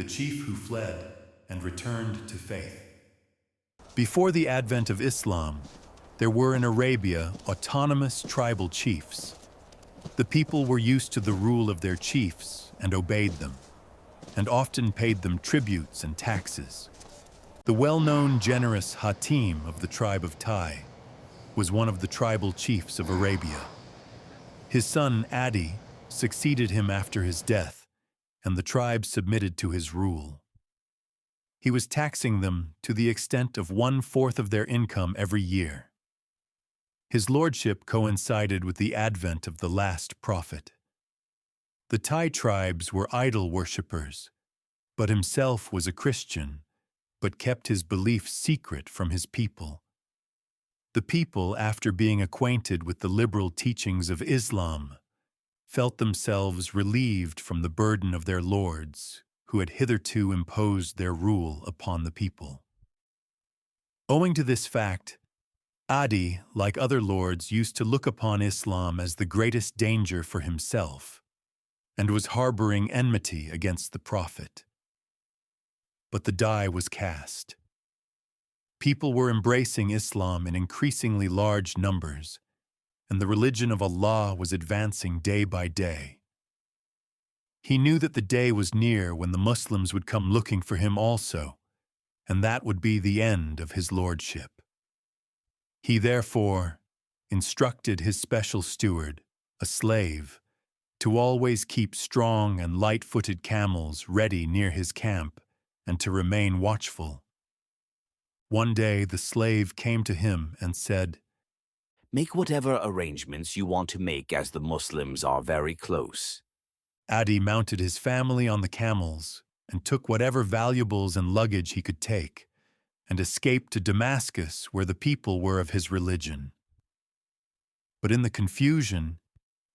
the chief who fled and returned to faith. Before the advent of Islam, there were in Arabia autonomous tribal chiefs. The people were used to the rule of their chiefs and obeyed them, and often paid them tributes and taxes. The well-known generous Hatim of the tribe of Tai was one of the tribal chiefs of Arabia. His son Adi succeeded him after his death, and the tribe submitted to his rule. He was taxing them to the extent of 1/4 of their income every year. His lordship coincided with the advent of the last prophet. The Tai tribes were idol worshippers, but himself was a Christian, but kept his beliefs secret from his people. The people, after being acquainted with the liberal teachings of Islam, felt themselves relieved from the burden of their lords, who had hitherto imposed their rule upon the people. Owing to this fact, Adi, like other lords, used to look upon Islam as the greatest danger for himself, and was harboring enmity against the Prophet. But the die was cast. People were embracing Islam in increasingly large numbers, and the religion of Allah was advancing day by day. He knew that the day was near when the Muslims would come looking for him also, and that would be the end of his lordship. He therefore instructed his special steward, a slave, to always keep strong and light-footed camels ready near his camp and to remain watchful. One day the slave came to him and said, "Make whatever arrangements you want to make, as the Muslims are very close." Adi mounted his family on the camels and took whatever valuables and luggage he could take, and escaped to Damascus, where the people were of his religion. But in the confusion,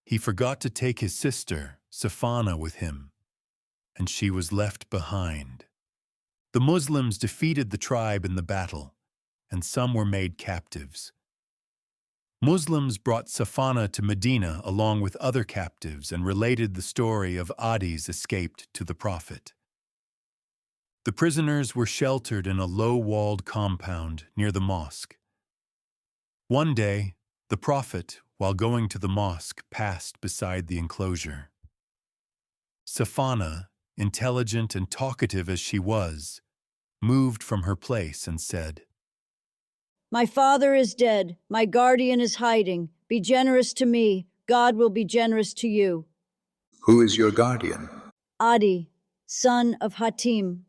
he forgot to take his sister, Safana, with him, and she was left behind. The Muslims defeated the tribe in the battle, and some were made captives. Muslims brought Safana to Medina along with other captives and related the story of Adi's escape to the Prophet. The prisoners were sheltered in a low-walled compound near the mosque. One day, the Prophet, while going to the mosque, passed beside the enclosure. Safana, intelligent and talkative as she was, moved from her place and said, "My father is dead. My guardian is hiding. Be generous to me. God will be generous to you." Who is your guardian? Adi, son of Hatim.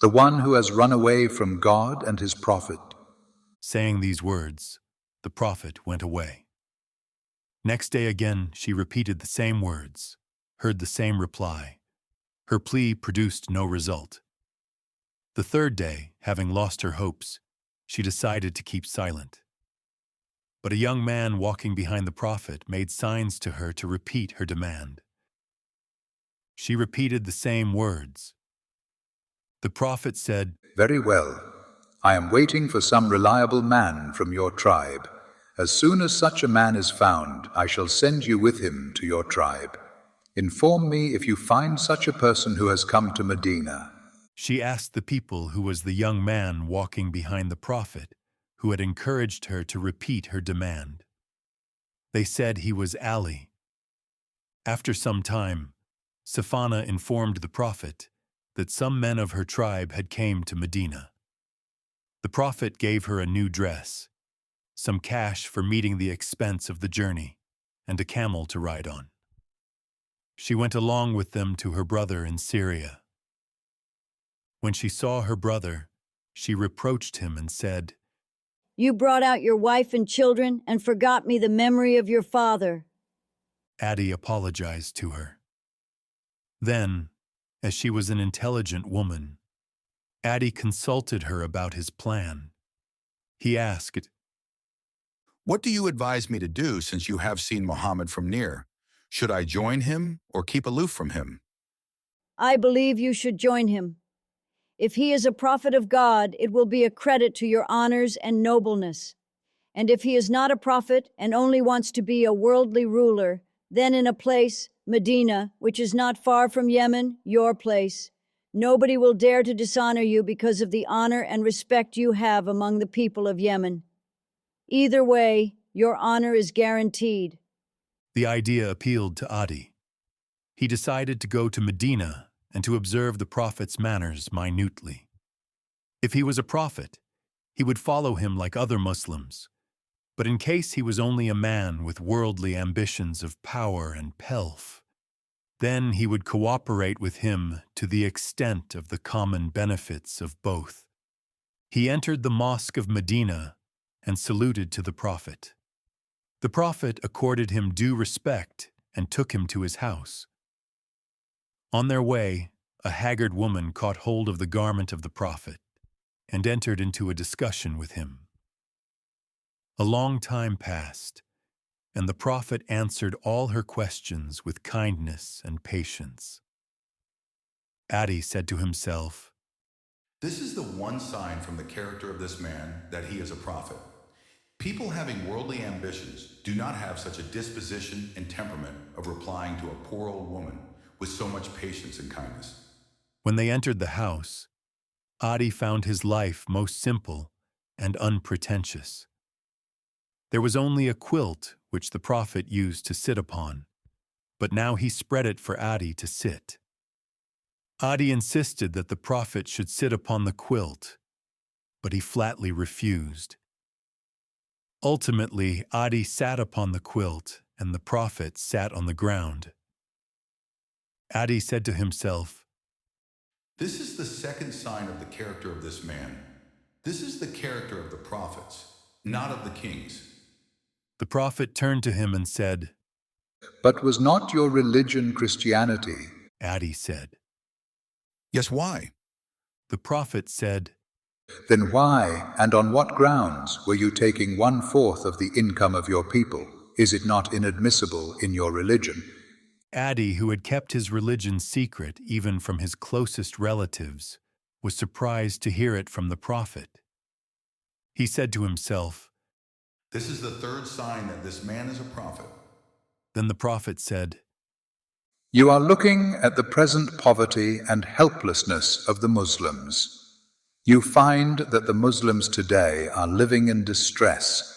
The one who has run away from God and his prophet. Saying these words, the Prophet went away. Next day again she repeated the same words, heard the same reply. Her plea produced no result. The third day, having lost her hopes, she decided to keep silent. But a young man walking behind the Prophet made signs to her to repeat her demand. She repeated the same words. The Prophet said, "Very well. I am waiting for some reliable man from your tribe. As soon as such a man is found, I shall send you with him to your tribe. Inform me if you find such a person who has come to Medina." She asked the people who was the young man walking behind the Prophet, who had encouraged her to repeat her demand. They said he was Ali. After some time, Safana informed the Prophet that some men of her tribe had came to Medina. The Prophet gave her a new dress, some cash for meeting the expense of the journey, and a camel to ride on. She went along with them to her brother in Syria. When she saw her brother, she reproached him and said, "You brought out your wife and children and forgot me the memory of your father." Adi apologized to her. Then, as she was an intelligent woman, Adi consulted her about his plan. He asked, "What do you advise me to do since you have seen Muhammad from near? Should I join him or keep aloof from him?" "I believe you should join him. If he is a prophet of God, it will be a credit to your honors and nobleness. And if he is not a prophet and only wants to be a worldly ruler, then in a place, Medina, which is not far from Yemen, your place, Nobody will dare to dishonor you because of the honor and respect you have among the people of Yemen. Either way, your honor is guaranteed. The idea appealed to Adi. He decided to go to Medina and to observe the Prophet's manners minutely. If he was a prophet, he would follow him like other Muslims. But in case he was only a man with worldly ambitions of power and pelf, then he would cooperate with him to the extent of the common benefits of both. He entered the mosque of Medina and saluted to the Prophet. The Prophet accorded him due respect and took him to his house. On their way, a haggard woman caught hold of the garment of the Prophet and entered into a discussion with him. A long time passed, and the Prophet answered all her questions with kindness and patience. Adi said to himself, This is the one sign from the character of this man that he is a prophet. People having worldly ambitions do not have such a disposition and temperament of replying to a poor old woman with so much patience and kindness. When they entered the house, Adi found his life most simple and unpretentious. There was only a quilt which the Prophet used to sit upon, but now he spread it for Adi to sit. Adi insisted that the Prophet should sit upon the quilt, but he flatly refused. Ultimately, Adi sat upon the quilt and the Prophet sat on the ground. Adi said to himself, This is the second sign of the character of this man. This is the character of the prophets, not of the kings. The Prophet turned to him and said, But was not your religion Christianity? Adi said. Yes, why? The Prophet said, Then why and on what grounds were you taking 1/4 of the income of your people? Is it not inadmissible in your religion? Adi, who had kept his religion secret even from his closest relatives, was surprised to hear it from the Prophet. He said to himself, This is the third sign that this man is a prophet. Then the Prophet said, You are looking at the present poverty and helplessness of the Muslims. You find that the Muslims today are living in distress.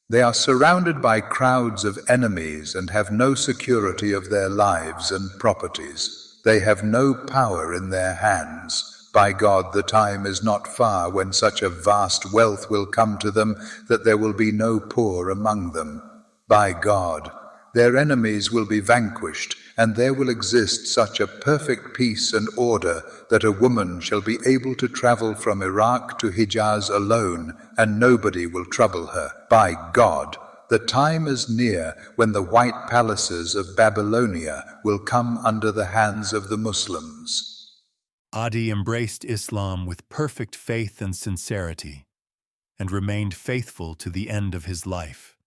They are surrounded by crowds of enemies and have no security of their lives and properties. They have no power in their hands. By God, the time is not far when such a vast wealth will come to them that there will be no poor among them. By God, their enemies will be vanquished, and there will exist such a perfect peace and order that a woman shall be able to travel from Iraq to Hijaz alone, and nobody will trouble her. By God, the time is near when the white palaces of Babylonia will come under the hands of the Muslims. Adi embraced Islam with perfect faith and sincerity, and remained faithful to the end of his life.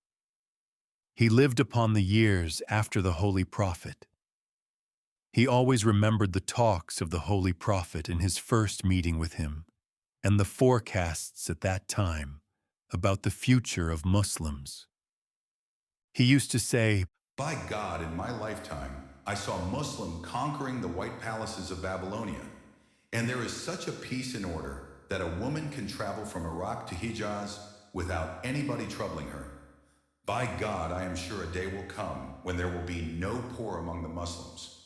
He lived upon the years after the Holy Prophet. He always remembered the talks of the Holy Prophet in his first meeting with him, and the forecasts at that time about the future of Muslims. He used to say, By God, in my lifetime, I saw Muslim conquering the white palaces of Babylonia, and there is such a peace and order that a woman can travel from Iraq to Hijaz without anybody troubling her. By God, I am sure a day will come when there will be no poor among the Muslims.